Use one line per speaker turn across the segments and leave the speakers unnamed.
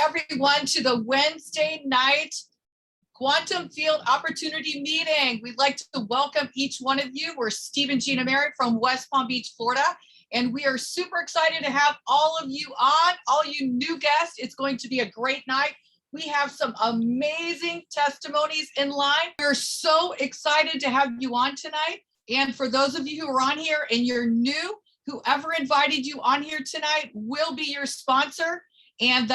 everyone to the Wednesday night Quantum Field Opportunity Meeting. We'd like to welcome each one of you. We're Steve and Gina Merritt from West Palm Beach, Florida, and we are super excited to have all of you on, all you new guests. It's going to be a great night. We have some amazing testimonies in line. We're so excited to have you on tonight. And for those of you who are on here and you're new, whoever invited you on here tonight will be your sponsor. And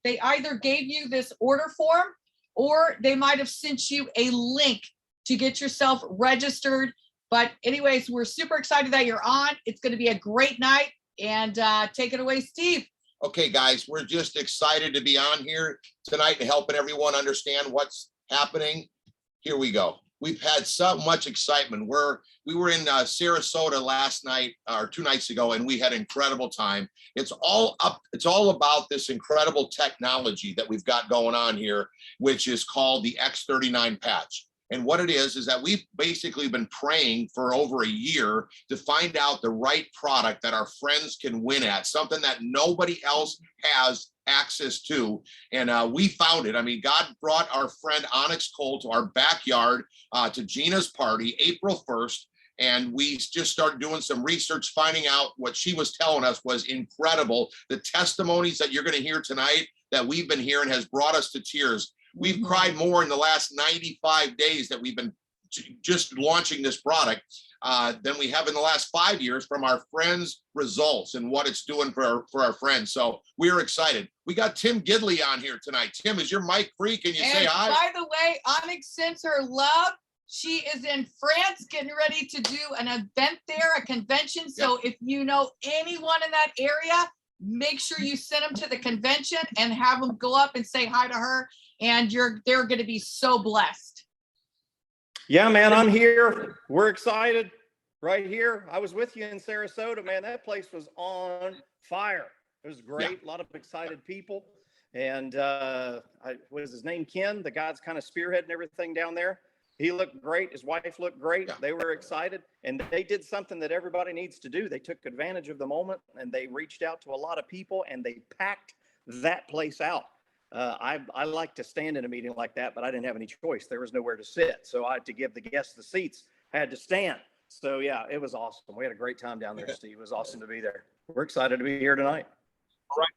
they either gave you this order form or they might have sent you a link to get yourself registered. But anyways, we're super excited that you're on. It's going to be a great night. And take it away, Steve.
Okay, guys, we're just excited to be on here tonight and helping everyone understand what's happening. Here we go. We've had so much excitement. We were in Sarasota last night or 2 nights ago, and we had an incredible time. It's all about this incredible technology that we've got going on here, which is called the X39 patch. And what it is that we've basically been praying for over a year to find out the right product that our friends can win at, something that nobody else has access to. And we found it. I mean, God brought our friend Onyx Coale to our backyard to Gina's party, April 1st. And we just started doing some research, finding out what she was telling us was incredible. The testimonies that you're going to hear tonight that we've been hearing has brought us to tears. We've cried more in the last 95 days that we've been just launching this product than we have in the last 5 years from our friends' results and what it's doing for our friends. So we're excited. We got Tim Gidley on here tonight. Tim, is your mic free? Can you say hi?
By the way, Onyx sends her love. She is in France getting ready to do an event there, a convention. So if you know anyone in that area, make sure you send them to the convention and have them go up and say hi to her. And they're going to be so blessed.
Yeah, man, I'm here. We're excited right here. I was with you in Sarasota, man. That place was on fire. It was great. Yeah. A lot of excited people. And was his name Ken? The guy's kind of spearheading everything down there. He looked great. His wife looked great. Yeah. They were excited. And they did something that everybody needs to do. They took advantage of the moment and they reached out to a lot of people and they packed that place out. I like to stand in a meeting like that, but I didn't have any choice. There was nowhere to sit. So I had to give the guests the seats. I had to stand. So yeah, it was awesome. We had a great time down there, Steve. It was awesome to be there. We're excited to be here tonight.
All right.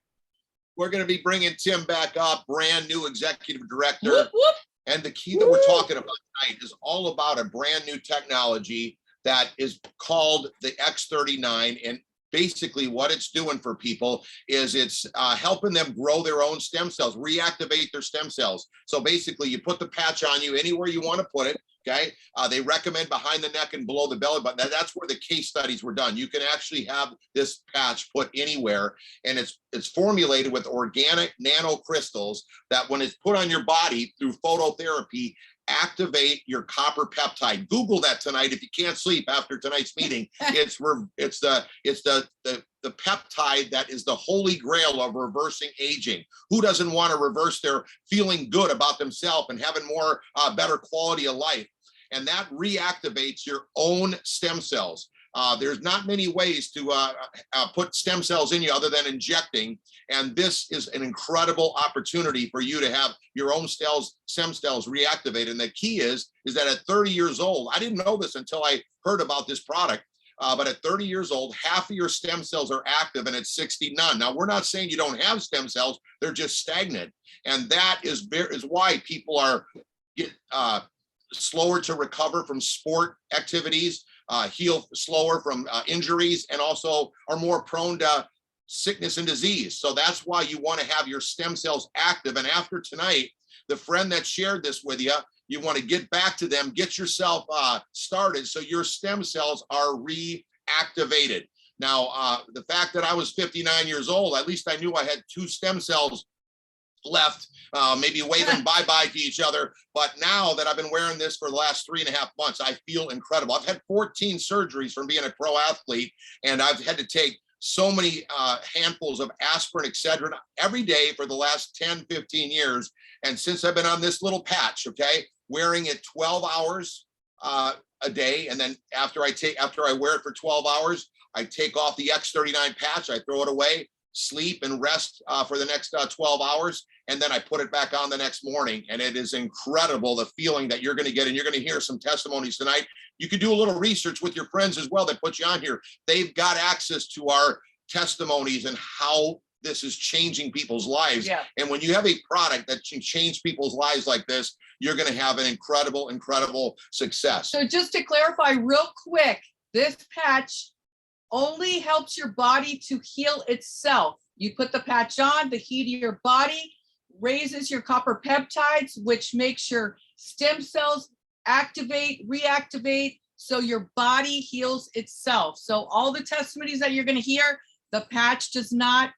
We're going to be bringing Tim back up, brand new executive director.
Whoop, whoop.
And the key that we're talking about tonight is all about a brand new technology that is called the X39. And basically what it's doing for people is it's helping them grow their own stem cells, reactivate their stem cells. So basically you put the patch on you anywhere you want to put it. Okay. They recommend behind the neck and below the belly button. That's where the case studies were done. You can actually have this patch put anywhere, and it's formulated with organic nanocrystals that when it's put on your body through phototherapy, activate your copper peptide. Google that tonight if you can't sleep after tonight's meeting. It's the peptide that is the holy grail of reversing aging. Who doesn't want to reverse their feeling good about themselves and having more better quality of life? And that reactivates your own stem cells. There's not many ways to put stem cells in you other than injecting. And this is an incredible opportunity for you to have your own stem cells reactivated. And the key is that at 30 years old, I didn't know this until I heard about this product, but at 30 years old, half of your stem cells are active and at 60, none. Now, we're not saying you don't have stem cells, they're just stagnant. And that is why people are slower to recover from sport activities, heal slower from injuries, and also are more prone to sickness and disease. So that's why you want to have your stem cells active. And after tonight, the friend that shared this with you, you want to get back to them, get yourself started so your stem cells are reactivated. Now, the fact that I was 59 years old, at least I knew I had 2 stem cells left, maybe waving bye-bye to each other. But now that I've been wearing this for the last 3.5 months, I feel incredible. I've had 14 surgeries from being a pro athlete, and I've had to take so many handfuls of aspirin, Excedrin every day for the last 10, 15 years. And since I've been on this little patch, okay, wearing it 12 hours a day, and then after I wear it for 12 hours, I take off the X39 patch, I throw it away. sleep and rest for the next 12 hours. And then I put it back on the next morning. And it is incredible, the feeling that you're going to get. And you're going to hear some testimonies tonight. You could do a little research with your friends as well that put you on here. They've got access to our testimonies and how this is changing people's lives.
Yeah.
And when you have a product that can change people's lives like this, you're going to have an incredible, incredible success.
So just to clarify real quick, this patch only helps your body to heal itself. You put the patch on, the heat of your body raises your copper peptides, which makes your stem cells activate, reactivate, so your body heals itself. So all the testimonies that you're going to hear, the patch does not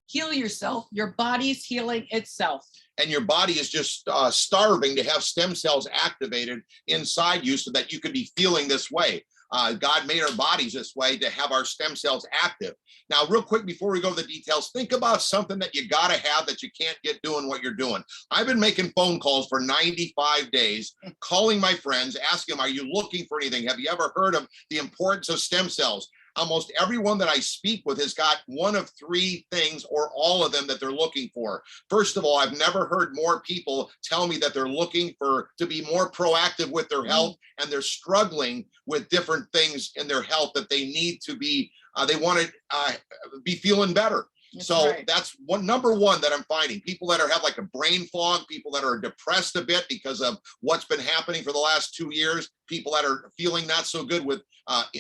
heal yourself. Your body's healing itself.
And your body is just starving to have stem cells activated inside you so that you could be feeling this way. God made our bodies this way to have our stem cells active. Now, real quick, before we go to the details, think about something that you got to have that you can't get doing what you're doing. I've been making phone calls for 95 days, calling my friends, asking them, are you looking for anything? Have you ever heard of the importance of stem cells? Almost everyone that I speak with has got one of three things or all of them that they're looking for. First of all, I've never heard more people tell me that they're looking to be more proactive with their health, and they're struggling with different things in their health that they need to be, they want to be feeling better. That's number one that I'm finding. People that have like a brain fog, people that are depressed a bit because of what's been happening for the last 2 years, people that are feeling not so good with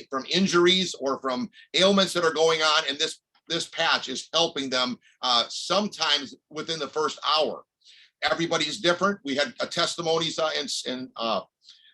from injuries or from ailments that are going on. And this patch is helping them sometimes within the first hour. Everybody's different. We had testimonies in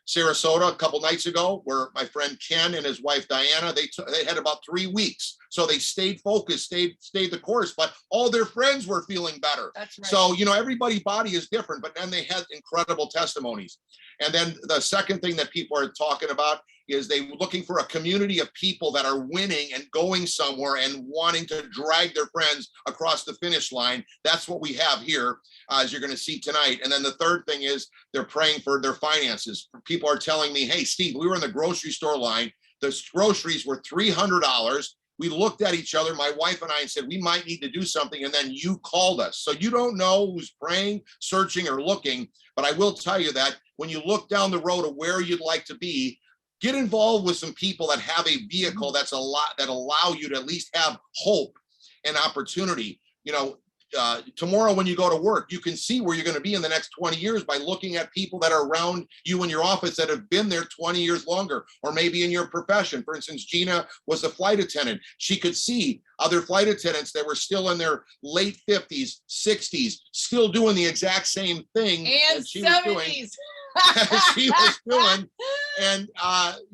Sarasota a couple nights ago where my friend Ken and his wife Diana, they had about 3 weeks. So they stayed focused, stayed the course, but all their friends were feeling better.
That's right.
So, everybody's body is different, but then they had incredible testimonies. And then the second thing that people are talking about is they were looking for a community of people that are winning and going somewhere and wanting to drag their friends across the finish line. That's what we have here, as you're going to see tonight. And then the third thing is they're praying for their finances. People are telling me, hey, Steve, we were in the grocery store line. The groceries were $300. We looked at each other, my wife and I, and said, we might need to do something. And then you called us. So you don't know who's praying, searching, or looking. But I will tell you that when you look down the road of where you'd like to be, get involved with some people that have a vehicle that allow you to at least have hope and opportunity. Tomorrow when you go to work, you can see where you're going to be in the next 20 years by looking at people that are around you in your office that have been there 20 years longer, or maybe in your profession. For instance, Gina was a flight attendant. She could see other flight attendants that were still in their late 50s, 60s, still doing the exact same thing
and
that she
70s.
was doing. She was doing, and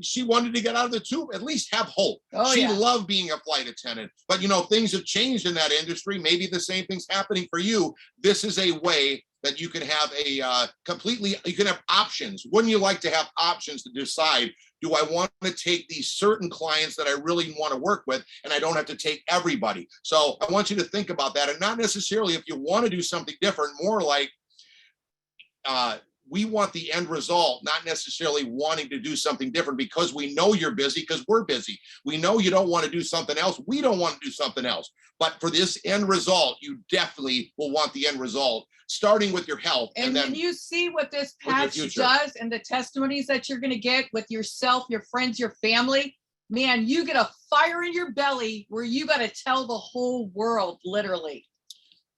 she wanted to get out of the tube, at least have hope. She loved being a flight attendant, but things have changed in that industry. Maybe the same thing's happening for you. This is a way that you can have you can have options. Wouldn't you like to have options to decide, do I want to take these certain clients that I really want to work with, and I don't have to take everybody? So I want you to think about that, and not necessarily if you want to do something different, more like, we want the end result, not necessarily wanting to do something different because we know you're busy, because we're busy. We know you don't want to do something else. We don't want to do something else. But for this end result, you definitely will want the end result, starting with your health.
And
then
when you see what this patch does and the testimonies that you're going to get with yourself, your friends, your family, man, you get a fire in your belly where you got to tell the whole world, literally.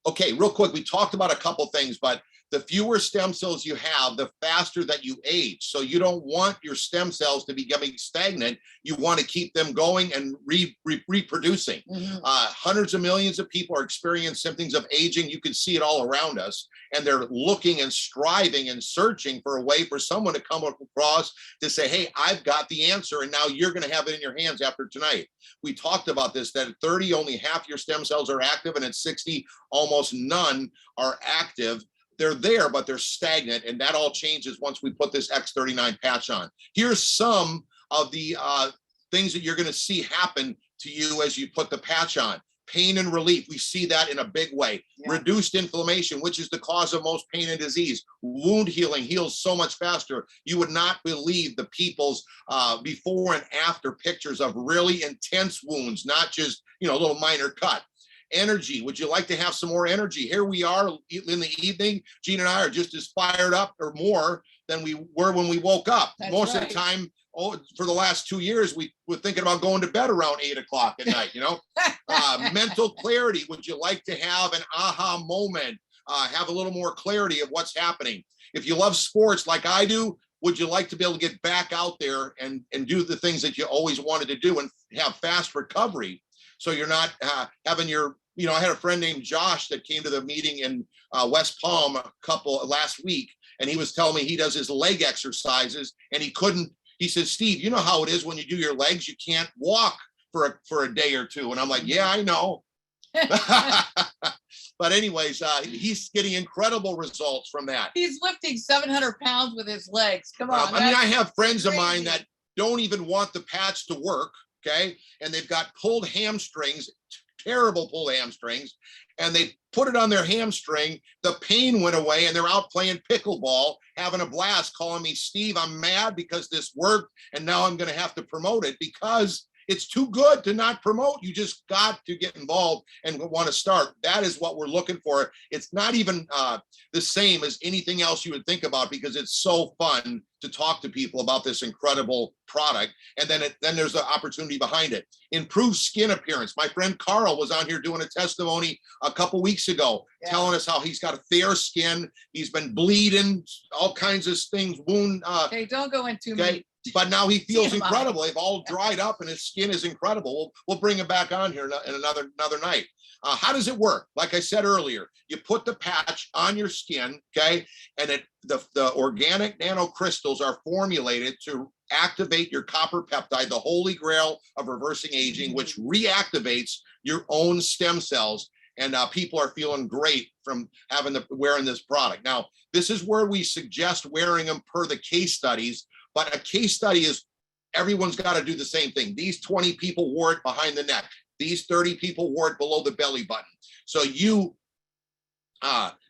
Okay, real quick, we talked about a couple things, but the fewer stem cells you have, the faster that you age. So you don't want your stem cells to be becoming stagnant. You want to keep them going and reproducing. Hundreds of millions of people are experiencing symptoms of aging. You can see it all around us. And they're looking and striving and searching for a way for someone to come across to say, hey, I've got the answer. And now you're going to have it in your hands after tonight. We talked about this, that at 30, only half your stem cells are active. And at 60, almost none are active. They're there, but they're stagnant. And that all changes once we put this X39 patch on. Here's some of the things that you're going to see happen to you as you put the patch on. Pain and relief, we see that in a big way. Reduced inflammation, which is the cause of most pain and disease. Wound healing heals so much faster. You would not believe the people's before and after pictures of really intense wounds, not just, a little minor cut. energy. Would you like to have some more energy? Here we are in the evening. Gina and I are just as fired up or more than we were when we woke up.
That's
Most
right.
of the time, for the last 2 years, we were thinking about going to bed around 8 o'clock at night, you know? Mental clarity. Would you like to have an aha moment? Have a little more clarity of what's happening. If you love sports like I do, would you like to be able to get back out there and do the things that you always wanted to do and have fast recovery? So you're not having your, you know, I had a friend named Josh that came to the meeting in West Palm last week, and he was telling me he does his leg exercises and he says, Steve, you know how it is when you do your legs, you can't walk for a day or two. And I'm like, yeah, I know. But anyways, he's getting incredible results from that.
He's lifting 700 pounds with his legs. Come on.
I mean, I have friends of mine
crazy.
that don't even want the patch to work, okay? And they've got pulled hamstrings, terrible pulled hamstrings, and they put it on their hamstring. The pain went away, and they're out playing pickleball, having a blast, calling me, Steve, I'm mad because this worked, and now I'm going to have to promote it because it's too good to not promote. You just got to get involved and want to start. That is what we're looking for. It's not even the same as anything else you would think about because it's so fun to talk to people about this incredible product. And then there's the opportunity behind it. Improved skin appearance. My friend Carl was on here doing a testimony a couple weeks ago, telling us how he's got a fair skin. He's been bleeding, all kinds of things, wound.
Hey, don't go into me.
But now he feels
TMI.
incredible. They've all dried up and his skin is incredible. We'll bring him back on here in another night. How does it work? Like I said earlier, you put the patch on your skin, okay? And the organic nanocrystals are formulated to activate your copper peptide, the holy grail of reversing aging, which reactivates your own stem cells. And people are feeling great from wearing this product. Now, this is where we suggest wearing them per the case studies. But a case study is everyone's got to do the same thing. These 20 people wore it behind the neck. These 30 people wore it below the belly button. So you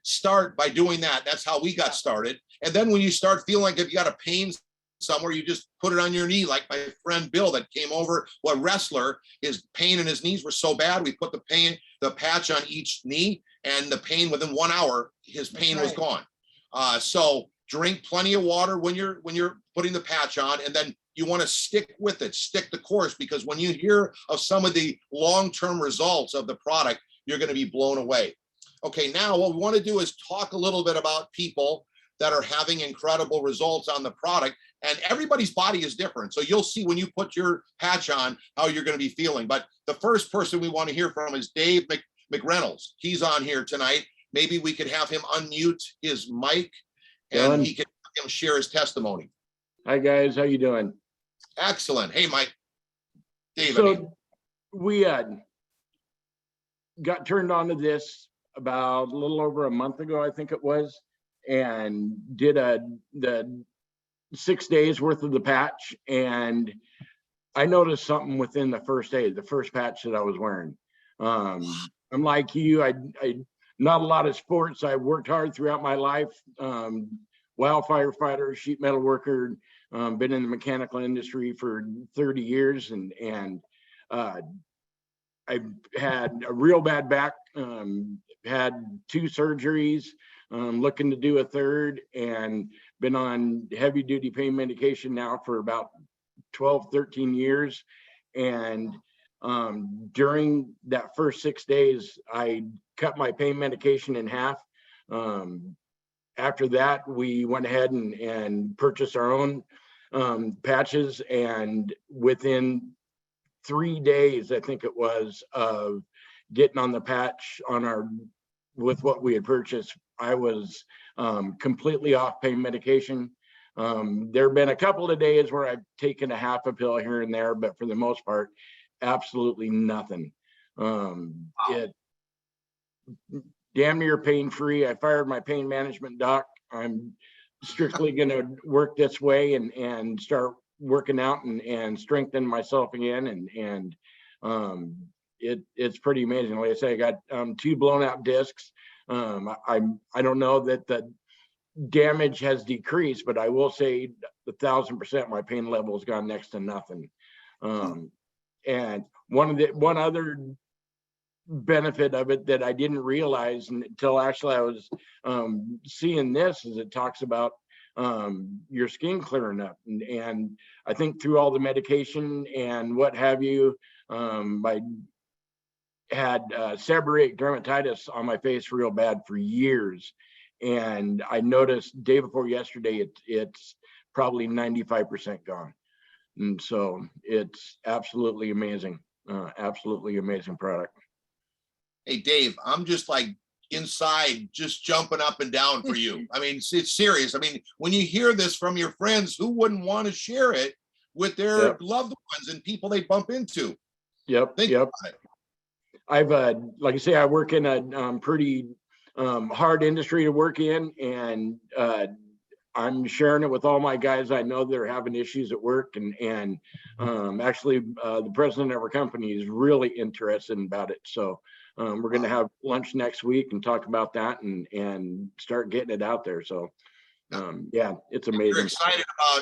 start by doing that. That's how we got started. And then when you start feeling like if you got a pain somewhere, you just put it on your knee. Like my friend Bill that came over, a wrestler, his pain in his knees were so bad. We put the patch on each knee, and the pain within 1 hour, his pain was gone. So drink plenty of water when you're putting the patch on, and then you want to stick with it, stick the course, because when you hear of some of the long-term results of the product, you're going to be blown away. Okay, now what we want to do is talk a little bit about people that are having incredible results on the product, and everybody's body is different. So you'll see when you put your patch on how you're going to be feeling. But the first person we want to hear from is Dave McReynolds. He's on here tonight. Maybe we could have him unmute his mic and he can share his testimony.
Hi guys, how you doing?
Excellent. Hey, Mike. Dave.
So we got turned on to this about a little over a month ago, I think it was, and did the 6 days worth of the patch, and I noticed something within the first day, the first patch that I was wearing. I'm like you, I not a lot of sports. I worked hard throughout my life. Wild firefighter, sheet metal worker, been in the mechanical industry for 30 years, and I've had a real bad back, had 2 surgeries, looking to do a third, and been on heavy duty pain medication now for about 12, 13 years. And during that first 6 days, I cut my pain medication in half. After that, we went ahead and purchased our own patches, and within 3 days, I think it was, of getting on the patch with what we had purchased, I was completely off pain medication. There have been a couple of days where I've taken a half a pill here and there, but for the most part, absolutely nothing. It damn near pain-free. I fired my pain management doc. I'm strictly going to work this way and start working out and strengthen myself again. And it's pretty amazing. Like I say, I got 2 blown out discs. I don't know that the damage has decreased, but I will say 1,000% my pain level has gone next to nothing. And one other benefit of it that I didn't realize until actually I was seeing this, as it talks about your skin clearing up. And I think through all the medication and what have you, I had seborrheic dermatitis on my face real bad for years. And I noticed day before yesterday, it's probably 95% gone. And so it's absolutely amazing. Absolutely amazing product.
Hey, Dave, I'm just like inside, just jumping up and down for you. I mean, it's serious. I mean, when you hear this from your friends, who wouldn't want to share it with their loved ones and people they bump into? Think about it.
I've, like I say, I work in a pretty hard industry to work in, and I'm sharing it with all my guys. I know they're having issues at work, and actually the president of our company is really interested about it. So we're going to have lunch next week and talk about that and start getting it out there. So yeah, it's amazing.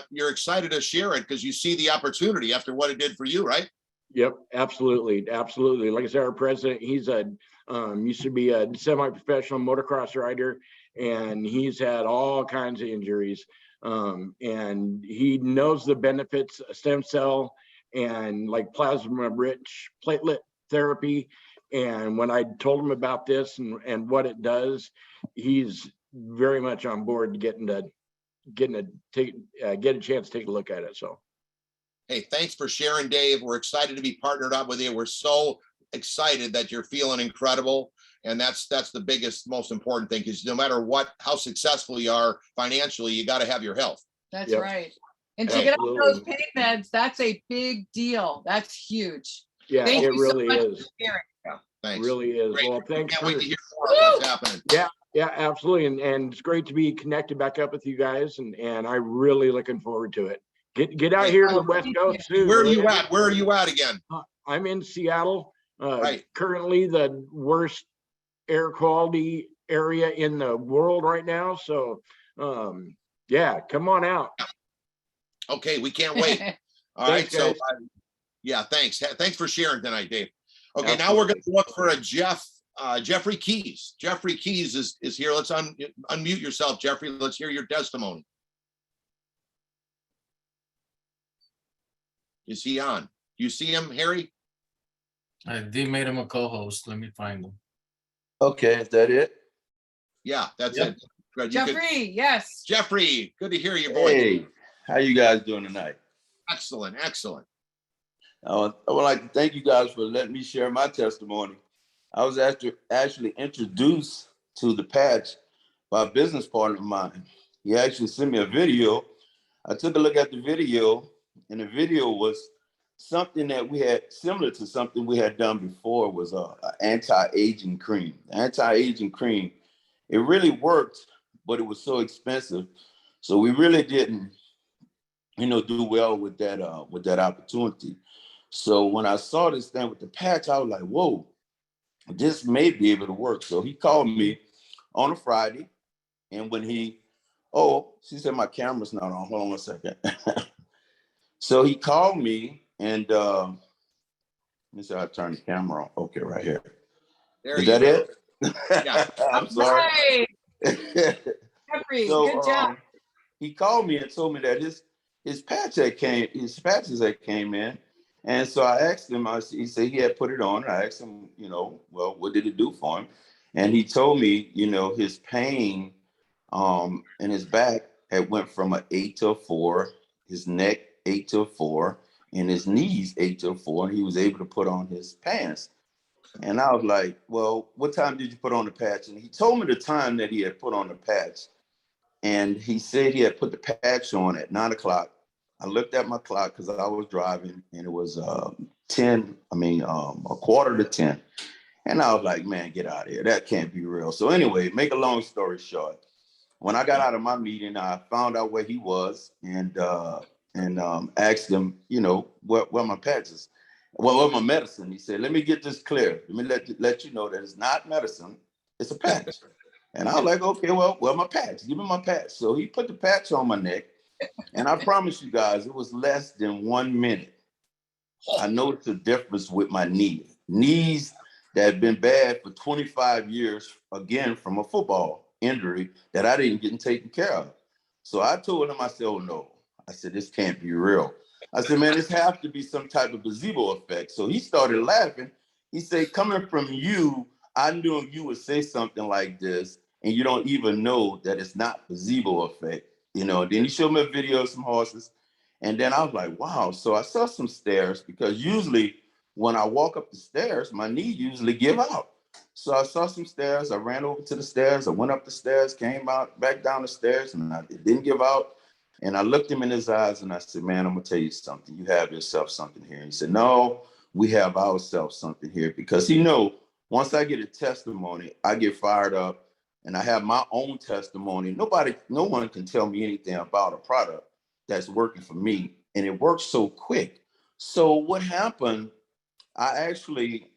You're excited to share it because you see the opportunity after what it did for you, right?
Yep, absolutely, absolutely. Like I said, our president, he's used to be a semi-professional motocross rider, and he's had all kinds of injuries. And he knows the benefits of stem cell and like plasma-rich platelet therapy. And when I told him about this and what it does, he's very much on board get a chance to take a look at it. So.
Hey, thanks for sharing, Dave. We're excited to be partnered up with you. We're so excited that you're feeling incredible. And that's the biggest, most important thing, because no matter how successful you are financially, you got to have your health.
That's right. And to get off those pain meds, that's a big deal. That's huge.
Yeah, it really is.
Yeah, thanks.
Really is.
Great.
Well, thanks.
Can't wait to hear more of what's happening.
Yeah, absolutely. And it's great to be connected back up with you guys. And I'm really looking forward to it. Get out here to the West Coast soon.
Where are you at? Where are you at again?
I'm in Seattle.
Right.
Currently the worst air quality area in the world right now. So yeah, come on out.
Okay, we can't wait. All right. So yeah, thanks. Thanks for sharing tonight, Dave. Okay, absolutely. Now we're going to look for a Jeffrey Keys. Jeffrey Keys is here. Let's unmute yourself, Jeffrey. Let's hear your testimony. Is he on? Do you see him, Harry?
I did made him a co-host. Let me find him.
Okay, is that it?
Yeah, that's it. Good.
Jeffrey, yes.
Jeffrey, good to hear your voice.
Hey, how you guys doing tonight?
Excellent, excellent.
I would like to thank you guys for letting me share my testimony. I was actually introduced to the patch by a business partner of mine. He actually sent me a video. I took a look at the video, and the video was something that we had similar to something we had done before. Was an anti-aging cream. The anti-aging cream, it really worked, but it was so expensive. So we really didn't, do well with that opportunity. So when I saw this thing with the patch, I was like, whoa, this may be able to work. So he called me on a Friday, and when she said my camera's not on. Hold on one second. So he called me, and let me see how I turn the camera on. Okay, right here. Is that it?
Yeah.
I'm sorry.
Jeffrey, good job.
He called me and told me that his patches that came in. And so I asked him, he said he had put it on. I asked him, well, what did it do for him? And he told me, his pain in his back had went from an 8 to a 4, his neck 8 to a 4, and his knees 8 to a 4, and he was able to put on his pants. And I was like, well, what time did you put on the patch? And he told me the time that he had put on the patch. And he said he had put the patch on at 9 o'clock. I looked at my clock because I was driving, and it was a quarter to 10. And I was like, man, get out of here. That can't be real. So anyway, make a long story short, when I got out of my meeting, I found out where he was and asked him, where my patches, what my medicine. He said, let me get this clear. Let me let you know that it's not medicine, it's a patch. And I was like, okay, well, my patch, give me my patch. So he put the patch on my neck. And I promise you guys, it was less than 1 minute. I noticed the difference with my knees. that had been bad for 25 years, again, from a football injury that I didn't get taken care of. So I told him, I said, oh no. I said, this can't be real. I said, man, this has to be some type of placebo effect. So he started laughing. He said, coming from you, I knew you would say something like this, and you don't even know that it's not placebo effect. You know, then he showed me a video of some horses. And then I was like, wow. So I saw some stairs, because usually when I walk up the stairs, my knee usually give out. So I saw some stairs. I ran over to the stairs. I went up the stairs, came out, back down the stairs, and it didn't give out. And I looked him in his eyes and I said, man, I'm going to tell you something. You have yourself something here. He said, no, we have ourselves something here. Because he know once I get a testimony, I get fired up and I have my own testimony. No one can tell me anything about a product that's working for me. And it works so quick. So what happened, I actually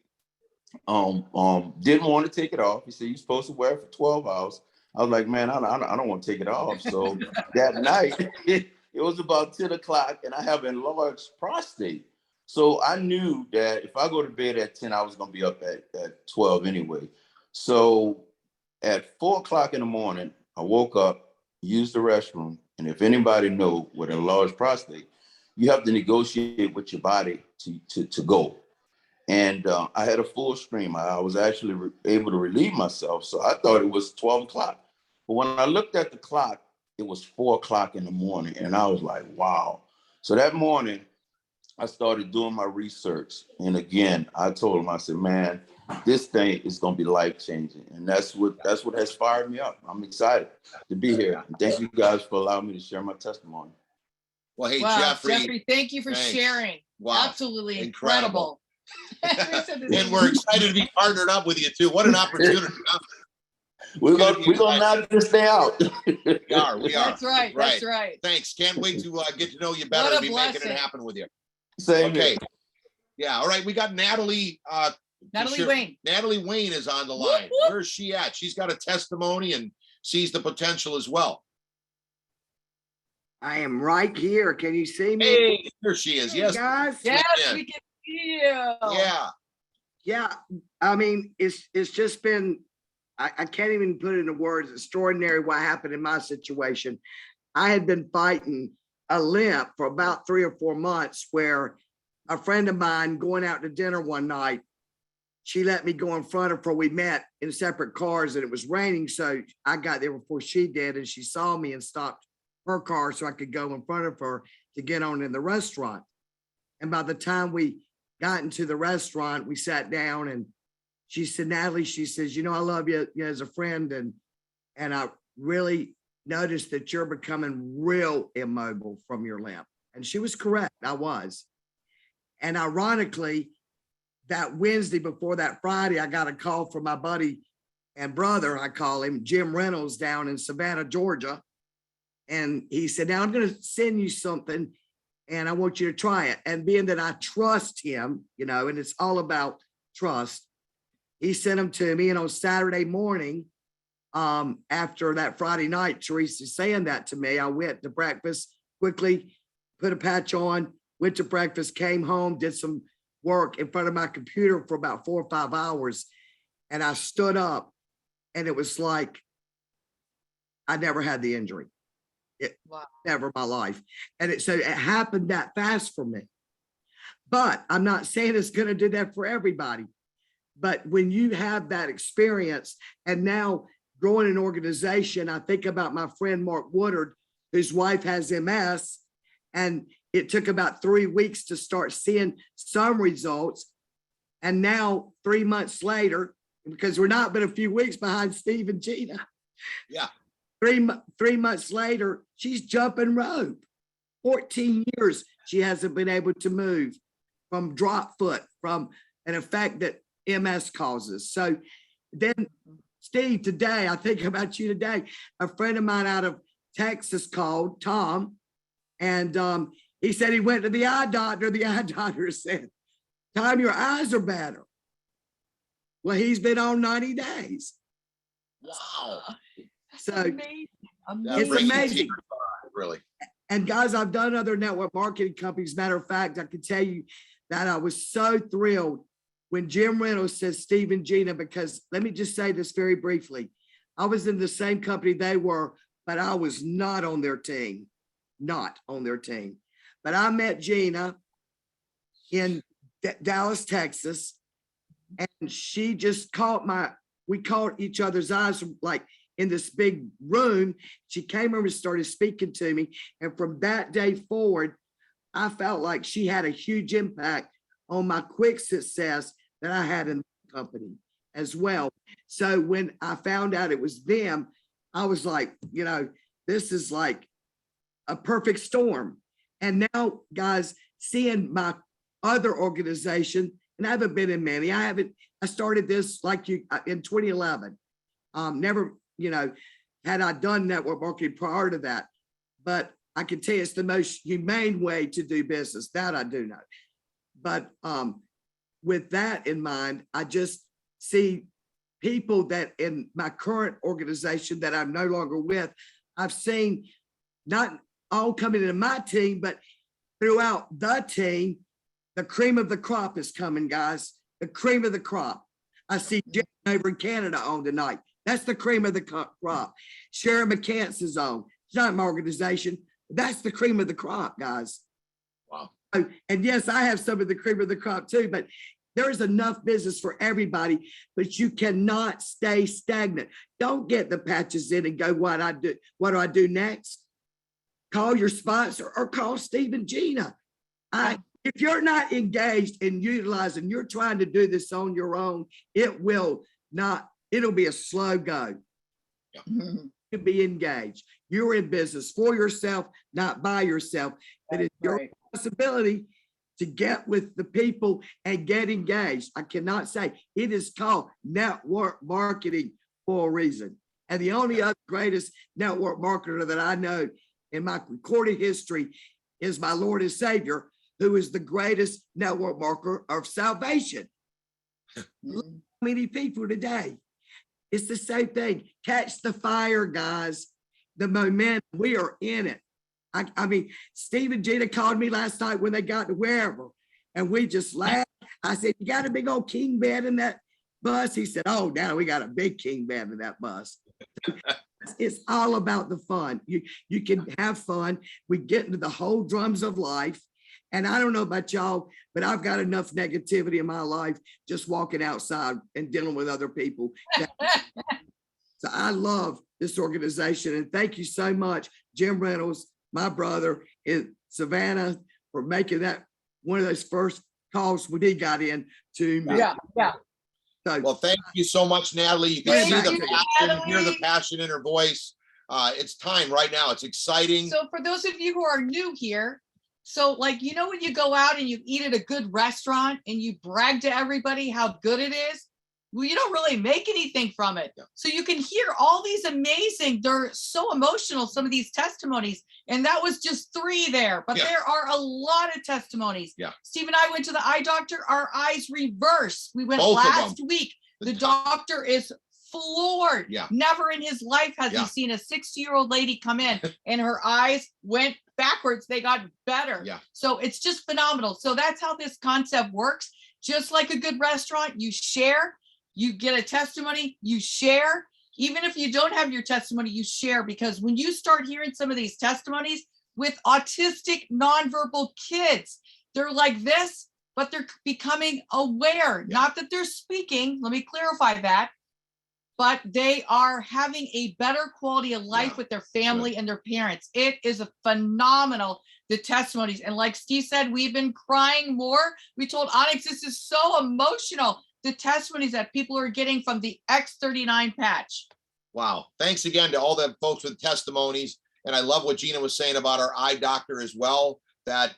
didn't want to take it off. He said, you're supposed to wear it for 12 hours. I was like, man, I don't want to take it off. So that night, it was about 10 o'clock and I have enlarged prostate. So I knew that if I go to bed at 10, I was going to be up at 12 anyway. So at 4 o'clock in the morning, I woke up, used the restroom. And if anybody know with enlarged prostate, you have to negotiate with your body to go. And I had a full stream. I was actually able to relieve myself. So I thought it was 12 o'clock. But when I looked at the clock, it was 4 o'clock in the morning. And I was like, wow. So that morning, I started doing my research. And again, I told him, I said, man, this thing is going to be life-changing. And that's what has fired me up. I'm excited to be here. And thank you guys for allowing me to share my testimony.
Well, hey,
Wow,
Jeffrey,
thank you for
thanks.
sharing.
Wow.
Absolutely
Incredible.
incredible.
And we're excited to be partnered up with you too. What an opportunity. Huh?
We're gonna not just stay out.
We are.
That's right. That's right.
Thanks. Can't wait to get to know you better
What a
and be making
blessing.
it happen with you.
Same
Okay.
here.
Yeah. All right. We got Natalie.
Natalie Wayne.
Natalie Wayne is on the line.
Whoop, whoop.
Where's she at? She's got a testimony and sees the potential as well.
I am right here. Can you see me?
Hey, here she is.
Hey,
Yes.
guys.
Yes,
Yeah.
we can see you.
Yeah.
Yeah. I mean, it's just been, I can't even put it into words. Extraordinary what happened in my situation. I had been fighting a limp for about 3 or 4 months, where a friend of mine going out to dinner one night, she let me go in front of her. We met in separate cars and it was raining. So I got there before she did. And she saw me and stopped her car so I could go in front of her to get on in the restaurant. And by the time we got into the restaurant, we sat down and she said, Natalie, she says, you know, I love you as a friend. And I really noticed that you're becoming real immobile from your limp. And she was correct. I was. And ironically, that Wednesday before that Friday, I got a call from my buddy and brother, I call him, Jim Reynolds, down in Savannah, Georgia. And he said, now I'm going to send you something and I want you to try it. And being that I trust him, you know, and it's all about trust, he sent them to me. And on Saturday morning, after that Friday night, Teresa saying that to me, I went to breakfast, quickly put a patch on, went to breakfast, came home, did some work in front of my computer for about 4 or 5 hours. And I stood up and it was like, I never had the injury.
Wow.
Never in my life. And so it happened that fast for me. But I'm not saying it's going to do that for everybody. But when you have that experience and now growing an organization, I think about my friend Mark Woodard, whose wife has MS, and it took about 3 weeks to start seeing some results. And now 3 months later, because we're not but a few weeks behind Steve and Gina.
Yeah.
3 months later, she's jumping rope. 14 years she hasn't been able to move from drop foot, from an effect that MS causes. So then, Steve, today, I think about you today, a friend of mine out of Texas called, Tom, and he said he went to the eye doctor. The eye doctor said, Tom, your eyes are better. Well, he's been on 90 days.
Wow.
So
Amazing.
it's amazing.
Really.
And guys, I've done other network marketing companies. Matter of fact, I can tell you that I was so thrilled when Jim Reynolds says Steve and Gina, because let me just say this very briefly. I was in the same company they were, but I was not on their team, not on their team. But I met Gina in Dallas, Texas, and she just we caught each other's eyes like in this big room. She came over and started speaking to me. And from that day forward, I felt like she had a huge impact on my quick success that I had in the company as well. So when I found out it was them, I was like, you know, this is like a perfect storm. And now, guys, seeing my other organization, and I haven't been in many, I started this like you in 2011. Never, you know, had I done network marketing prior to that, but I can tell you it's the most humane way to do business. That I do know. But with that in mind, I just see people that in my current organization that I'm no longer with, I've seen not all coming into my team, but throughout the team, the cream of the crop is coming, guys. The cream of the crop. I see Jen over in Canada on tonight. That's the cream of the crop. Sharon McCants is on. It's not my organization. That's the cream of the crop, guys.
Wow.
And yes, I have some of the cream of the crop too, but there's enough business for everybody, but you cannot stay stagnant. Don't get the patches in and go, what do I do next? Call your sponsor or call Steve and Gina. If you're not engaged in utilizing, you're trying to do this on your own, it'll be a slow go. To be engaged. You're in business for yourself, not by yourself. But it's your responsibility to get with the people and get engaged. I cannot say it is called network marketing for a reason. And the only other greatest network marketer that I know in my recorded history is my Lord and Savior, who is the greatest network marketer of salvation. Many people today. It's the same thing. Catch the fire, guys. The momentum, we are in it. I mean, Steve and Gina called me last night when they got to wherever, and we just laughed. I said, you got a big old king bed in that bus? He said, oh, now we got a big king bed in that bus. It's all about the fun. You can have fun. We get into the whole drums of life. And I don't know about y'all, but I've got enough negativity in my life just walking outside and dealing with other people. So I love this organization. And thank you so much, Jim Reynolds, my brother in Savannah, for making that one of those first calls when he got in to me.
Yeah.
So,
Well, thank you so much, Natalie. You can see
Thank
the
you,
passion, hear the
Natalie.
passion in her voice. It's time right now. It's exciting.
So for those of you who are new here, so like, you know, when you go out and you eat at a good restaurant and you brag to everybody how good it is, well, you don't really make anything from it.
Yeah.
So you can hear all these amazing, they're so emotional, some of these testimonies. And that was just 3 there, but
Yeah.
there are a lot of testimonies.
Yeah.
Steve and I went to the eye doctor, our eyes reversed. We went
Both of
last week. The doctor is floored.
Yeah.
Never in his life has
Yeah.
he seen a 60-year-old lady come in and her eyes went backwards. They got better.
Yeah.
So it's just phenomenal. So that's how this concept works. Just like a good restaurant, you share, you get a testimony, you share. Even if you don't have your testimony, you share, because when you start hearing some of these testimonies with autistic nonverbal kids, they're like this, but they're becoming aware.
Yeah.
Not that they're speaking, let me clarify that, but they are having a better quality of life with their family and their parents. It is a phenomenal, the testimonies. And like Steve said, we've been crying more. We told Onyx, this is so emotional. The testimonies that people are getting from the X39 patch.
Wow. Thanks again to all the folks with testimonies. And I love what Gina was saying about our eye doctor as well, that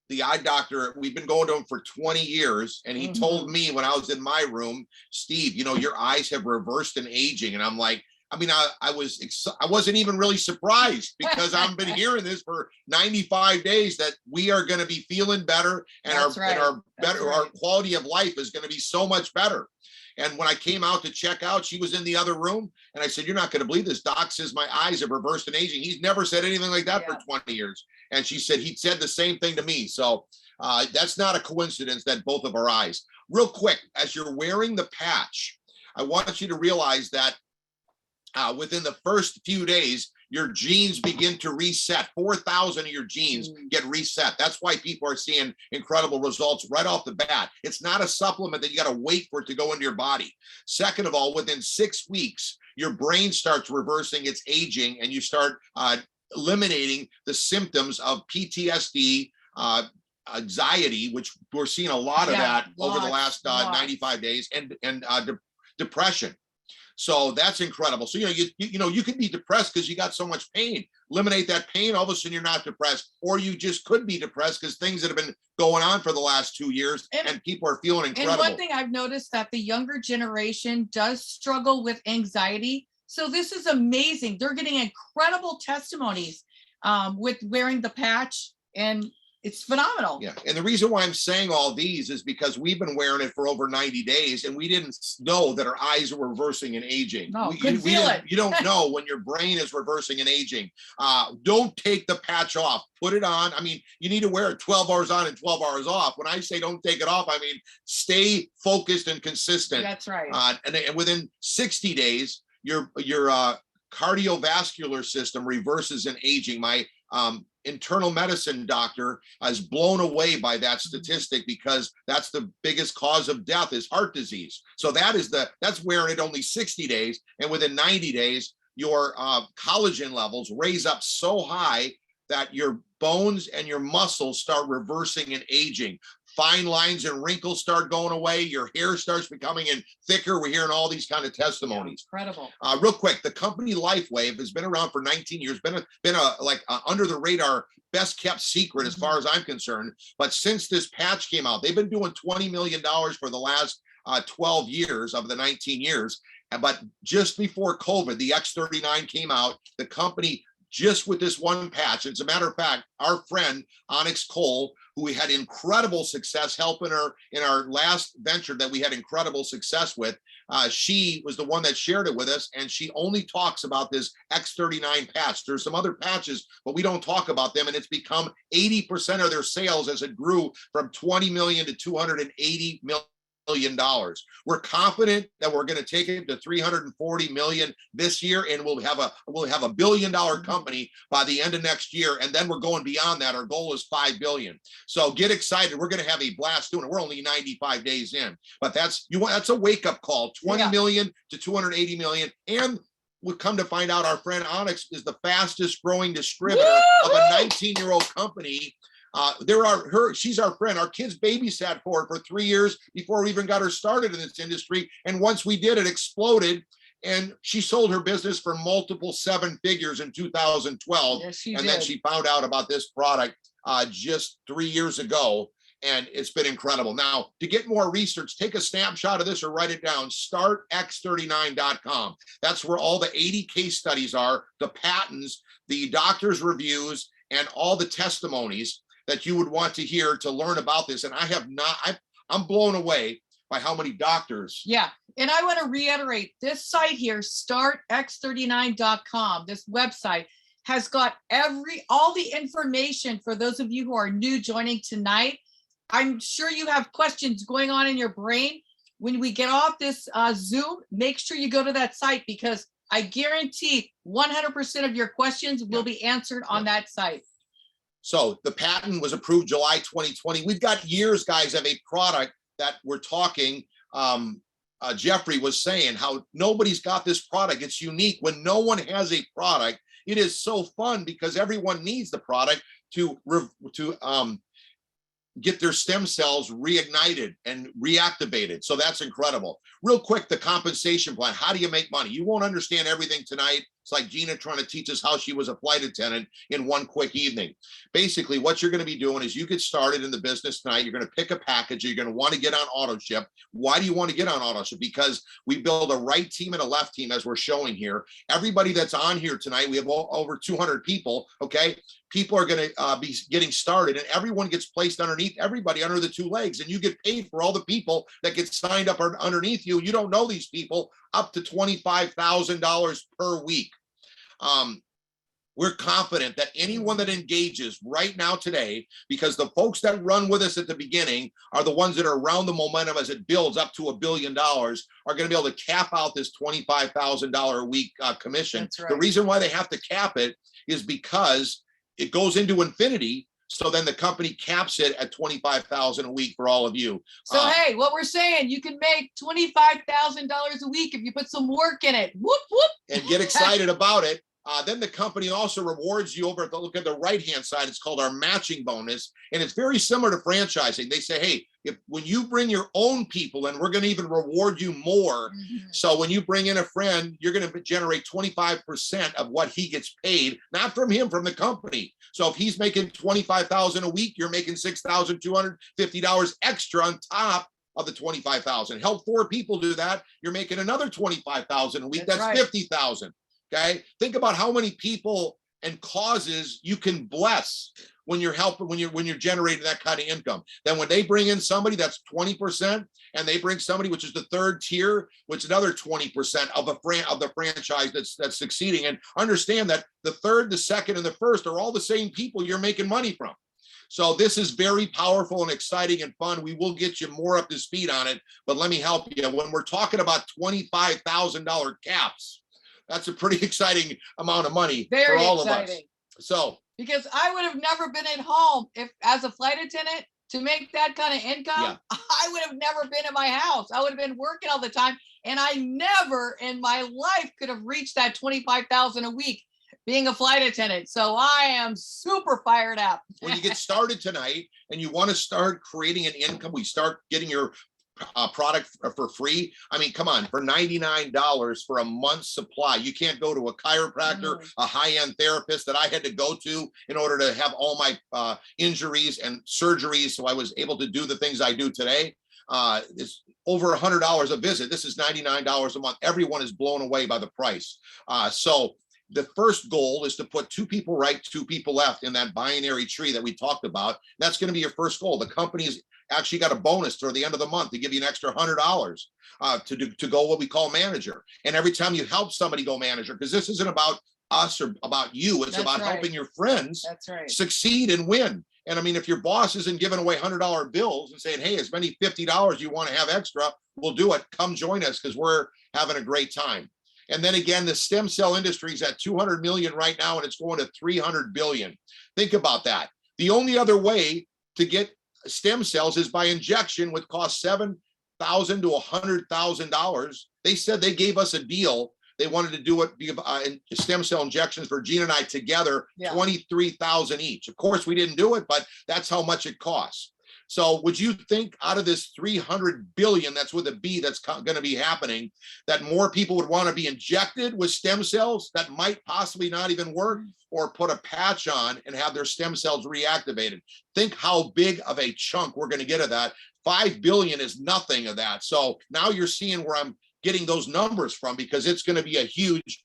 the eye doctor, we've been going to him for 20 years. And he told me when I was in my room, Steve, you know, your eyes have reversed in aging. And I'm like, I mean, I wasn't even really surprised, because I've been hearing this for 95 days that we are going to be feeling better, and our quality of life is going to be so much better. And when I came out to check out, she was in the other room, and I said, you're not going to believe this. Doc says my eyes have reversed in aging. He's never said anything like that for 20 years. And she said he said the same thing to me. So that's not a coincidence that both of our eyes real quick, as you're wearing the patch, I want you to realize that within the first few days, your genes begin to reset. 4,000 of your genes get reset. That's why people are seeing incredible results right off the bat. It's not a supplement that you got to wait for it to go into your body. Second of all, within 6 weeks, your brain starts reversing its aging and you start eliminating the symptoms of PTSD, anxiety, which we're seeing a lot of that over the last 95 days, and depression. So that's incredible. So, you could be depressed because you got so much pain. Eliminate that pain, all of a sudden you're not depressed, or you just could be depressed because things that have been going on for the last 2 years and people are feeling incredible.
And one thing I've noticed that the younger generation does struggle with anxiety. So this is amazing. They're getting incredible testimonies with wearing the patch, and it's phenomenal.
Yeah. And the reason why I'm saying all these is because we've been wearing it for over 90 days and we didn't know that our eyes were reversing and aging.
No, couldn't feel it.
You don't know when your brain is reversing and aging. Don't take the patch off. Put it on. I mean, you need to wear it 12 hours on and 12 hours off. When I say don't take it off, I mean, stay focused and consistent.
That's right.
And within 60 days, your cardiovascular system reverses and aging. My internal medicine doctor is blown away by that statistic because that's the biggest cause of death is heart disease. So that's wearing it only 60 days. And within 90 days, your collagen levels raise up so high that your bones and your muscles start reversing and aging. Fine lines and wrinkles start going away. Your hair starts becoming thicker. We're hearing all these kind of testimonies.
Incredible.
Real quick, the company LifeWave has been around for 19 years, been a under the radar, best kept secret as far as I'm concerned. But since this patch came out, they've been doing $20 million for the last 12 years of the 19 years. But just before COVID, the X39 came out. The company, just with this one patch, as a matter of fact, our friend Onyx Coale, who we had incredible success helping her in our last venture that we had incredible success with, she was the one that shared it with us, and she only talks about this X39 patch. There's some other patches, but we don't talk about them, and it's become 80% of their sales as it grew from 20 million to 280 million. We're confident that we're going to take it to 340 million this year, and we'll have a $1 billion company by the end of next year, and then we're going beyond that. Our goal is 5 billion. So get excited. We're going to have a blast doing it. We're only 95 days in, but that's a wake-up call. 20 million to 280 million, and we come to find out our friend Onyx is the fastest growing distributor of a 19-year-old company. She's our friend. Our kids babysat for her for 3 years before we even got her started in this industry. And once we did, it exploded. And she sold her business for multiple 7 figures in 2012.
Yes, she
and
did.
then she found out about this product just 3 years ago. And it's been incredible. Now, to get more research, take a snapshot of this or write it down. StartX39.com. That's where all the 80 case studies are, the patents, the doctor's reviews, and all the testimonies that you would want to hear to learn about this. And I'm blown away by how many doctors.
Yeah. And I want to reiterate this site here, startx39.com, this website has got all the information for those of you who are new joining tonight. I'm sure you have questions going on in your brain. When we get off this Zoom, make sure you go to that site, because I guarantee 100% of your questions will be answered on that site.
So the patent was approved July 2020. We've got years, guys, of a product that we're talking. Jeffrey was saying how nobody's got this product. It's unique. When no one has a product, it is so fun because everyone needs the product to get their stem cells reignited and reactivated. So that's incredible. Real quick, the compensation plan. How do you make money? You won't understand everything tonight. It's like Gina trying to teach us how she was a flight attendant in one quick evening. Basically, what you're going to be doing is you get started in the business tonight. You're going to pick a package. You're going to want to get on auto ship. Why do you want to get on auto ship? Because we build a right team and a left team, as we're showing here. Everybody that's on here tonight, we have over 200 people. Okay. People are going to be getting started, and everyone gets placed underneath everybody under the 2 legs, and you get paid for all the people that get signed up underneath you. You don't know these people, up to $25,000 per week. we're confident that anyone that engages right now today, because the folks that run with us at the beginning are the ones that are around the momentum as it builds up to $1 billion, are going to be able to cap out this $25,000 a week commission.
That's right.
The reason why they have to cap it is because it goes into infinity. So then the company caps it at $25,000 a week for all of you.
So, hey, what we're saying, you can make $25,000 a week if you put some work in it. Whoop, whoop.
And get excited about it. Then the company also rewards you over at the look at the right-hand side. It's called our matching bonus. And it's very similar to franchising. They say, hey, when you bring your own people in, we're going to even reward you more. So when you bring in a friend, you're going to generate 25% of what he gets paid, not from him, from the company. So if he's making $25,000 a week, you're making $6,250 extra on top of the $25,000. Help 4 people do that, you're making another $25,000 a week. That's
right.
$50,000. Okay. Think about how many people and causes you can bless when you're helping, when you're generating that kind of income. Then when they bring in somebody that's 20%, and they bring somebody, which is the third tier, which is another 20% of the franchise that's succeeding. And understand that the third, the second, and the first are all the same people you're making money from. So this is very powerful and exciting and fun. We will get you more up to speed on it, but let me help you. When we're talking about $25,000 caps, that's a pretty exciting amount of money for all of us. So,
because I would have never been at home if, as a flight attendant, to make that kind of income, I would have never been in my house. I would have been working all the time, and I never in my life could have reached that $25,000 a week being a flight attendant. So I am super fired up.
When you get started tonight and you want to start creating an income, we start getting your product for free. I mean, come on, for $99 for a month's supply. You can't go to a chiropractor, a high-end therapist that I had to go to in order to have all my injuries and surgeries. So I was able to do the things I do today. It's over $100 a visit. This is $99 a month. Everyone is blown away by the price. So the first goal is to put 2 people right, 2 people left in that binary tree that we talked about. That's going to be your first goal. The company's actually got a bonus for the end of the month to give you an extra $100 to go what we call manager. And every time you help somebody go manager, because this isn't about us or about you, it's about helping your friends succeed and win. And I mean, if your boss isn't giving away $100 bills and saying, hey, as many $50 you want to have extra, we'll do it. Come join us because we're having a great time. And then again, the stem cell industry is at 200 million right now, and it's going to 300 billion. Think about that. The only other way to get stem cells is by injection, which costs $7,000 to $100,000. They said they gave us a deal. They wanted to do it, stem cell injections for Gina and I together, 23,000 each. Of course, we didn't do it, but that's how much it costs. So would you think out of this 300 billion, that's with a B, that's going to be happening, that more people would want to be injected with stem cells that might possibly not even work, or put a patch on and have their stem cells reactivated? Think how big of a chunk we're going to get of that. 5 billion is nothing of that. So now you're seeing where I'm getting those numbers from, because it's going to be a huge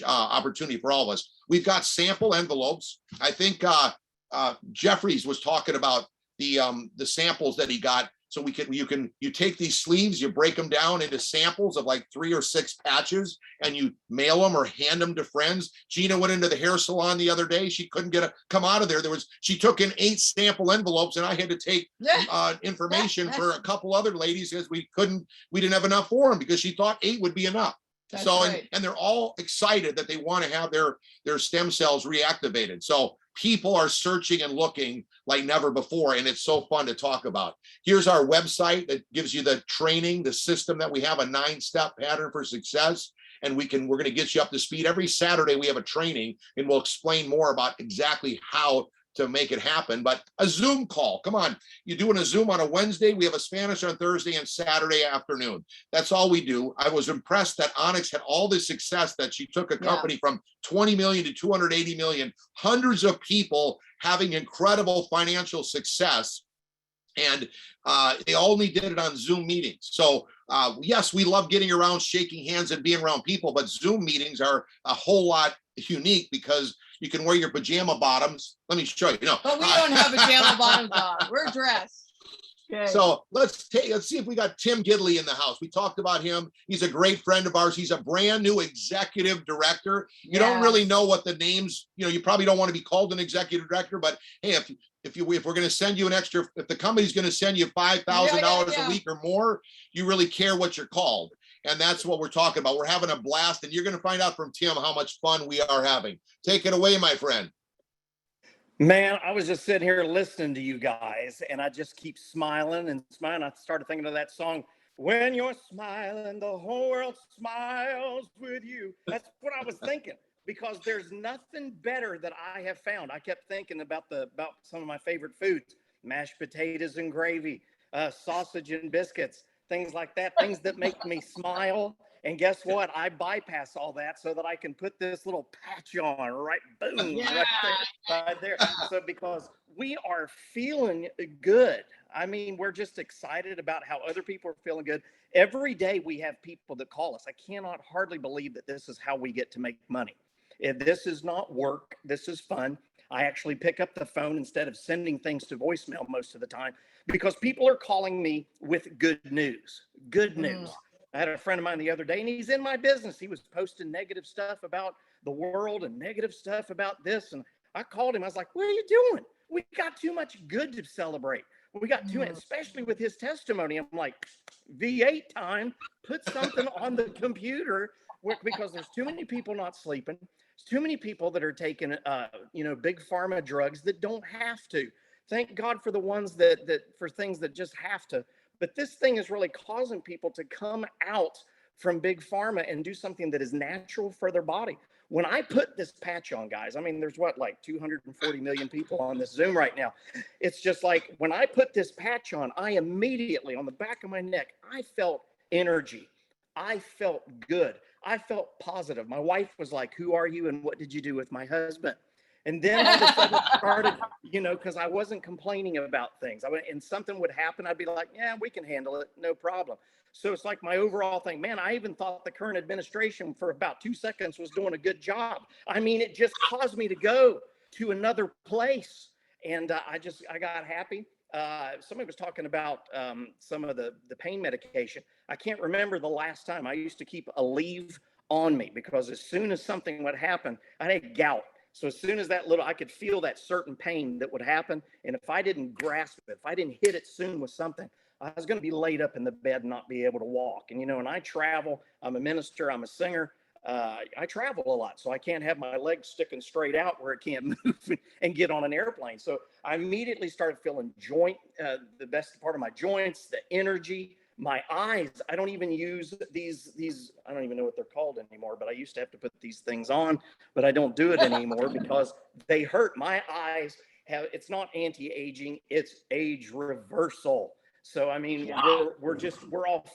opportunity for all of us. We've got sample envelopes. I think Jeffries was talking about the samples that he got. So you take these sleeves, you break them down into samples of like 3 or 6 patches, and you mail them or hand them to friends. Gina went into the hair salon the other day. She couldn't come out of there. She took in 8 sample envelopes, and I had to take information for a couple other ladies because we didn't have enough for them, because she thought 8 would be enough. And they're all excited that they want to have their stem cells reactivated. So people are searching and looking like never before, and it's so fun to talk about. Here's our website that gives you the training, the system that we have, a 9-step pattern for success. And we're going to get you up to speed. Every Saturday we have a training, and we'll explain more about exactly how to make it happen. But a Zoom call, come on, you're doing a Zoom on a Wednesday. We have a Spanish on Thursday and Saturday afternoon. That's all we do. I was impressed that Onyx had all this success, that she took a company from 20 million to 280 million, hundreds of people having incredible financial success. And they only did it on Zoom meetings. So yes, we love getting around, shaking hands and being around people, but Zoom meetings are a whole lot unique because you can wear your pajama bottoms. Let me show you.
But we don't have pajama bottoms on. We're dressed. Okay.
So let's see if we got Tim Gidley in the house. We talked about him. He's a great friend of ours. He's a brand new executive director. You don't really know what the names, you probably don't want to be called an executive director, but hey, if we're going to send you an extra, if the company's going to send you $5,000 a week or more, you really care what you're called. And that's what we're talking about. We're having a blast, and you're going to find out from Tim how much fun we are having. Take it away, my friend.
Man, I was just sitting here listening to you guys, and I just keep smiling and smiling. I started thinking of that song, "When you're smiling, the whole world smiles with you." That's what I was thinking, because there's nothing better that I have found. I kept thinking about some of my favorite foods: mashed potatoes and gravy, sausage and biscuits, things like that, things that make me smile. And guess what? I bypass all that so that I can put this little patch on, right? Boom, right there. So because we are feeling good. I mean, we're just excited about how other people are feeling good. Every day we have people that call us. I cannot hardly believe that this is how we get to make money. If this is not work, this is fun. I actually pick up the phone instead of sending things to voicemail most of the time, because people are calling me with good news. Good news. I had a friend of mine the other day, and he's in my business. He was posting negative stuff about the world and negative stuff about this. And I called him. I was like, "What are you doing? We got too much good to celebrate. We got too much," especially with his testimony. I'm like, V8 time, put something on the computer, because there's too many people not sleeping. There's too many people that are taking, big pharma drugs that don't have to. Thank God for the ones for things that just have to. But this thing is really causing people to come out from big pharma and do something that is natural for their body. When I put this patch on, guys, I mean, there's like 240 million people on this Zoom right now. It's just like, when I put this patch on, I immediately, on the back of my neck, I felt energy. I felt good. I felt positive. My wife was like, "Who are you and what did you do with my husband?" And then all of a sudden it started, because I wasn't complaining about things. And something would happen, I'd be like, "Yeah, we can handle it, no problem." So it's like my overall thing. Man, I even thought the current administration for about 2 seconds was doing a good job. I mean, it just caused me to go to another place. And I got happy. Somebody was talking about some of the pain medication. I can't remember the last time. I used to keep a leave on me, because as soon as something would happen, I had gout. So as soon as I could feel that certain pain that would happen. And if I didn't grasp it, if I didn't hit it soon with something, I was going to be laid up in the bed and not be able to walk. And, and I travel. I'm a minister. I'm a singer. I travel a lot, so I can't have my legs sticking straight out where it can't move and get on an airplane. So I immediately started feeling the best part of my joints, the energy. My eyes, I don't even use these, I don't even know what they're called anymore, but I used to have to put these things on, but I don't do it anymore because they hurt. My eyes it's not anti-aging, it's age reversal. So, I mean, we're all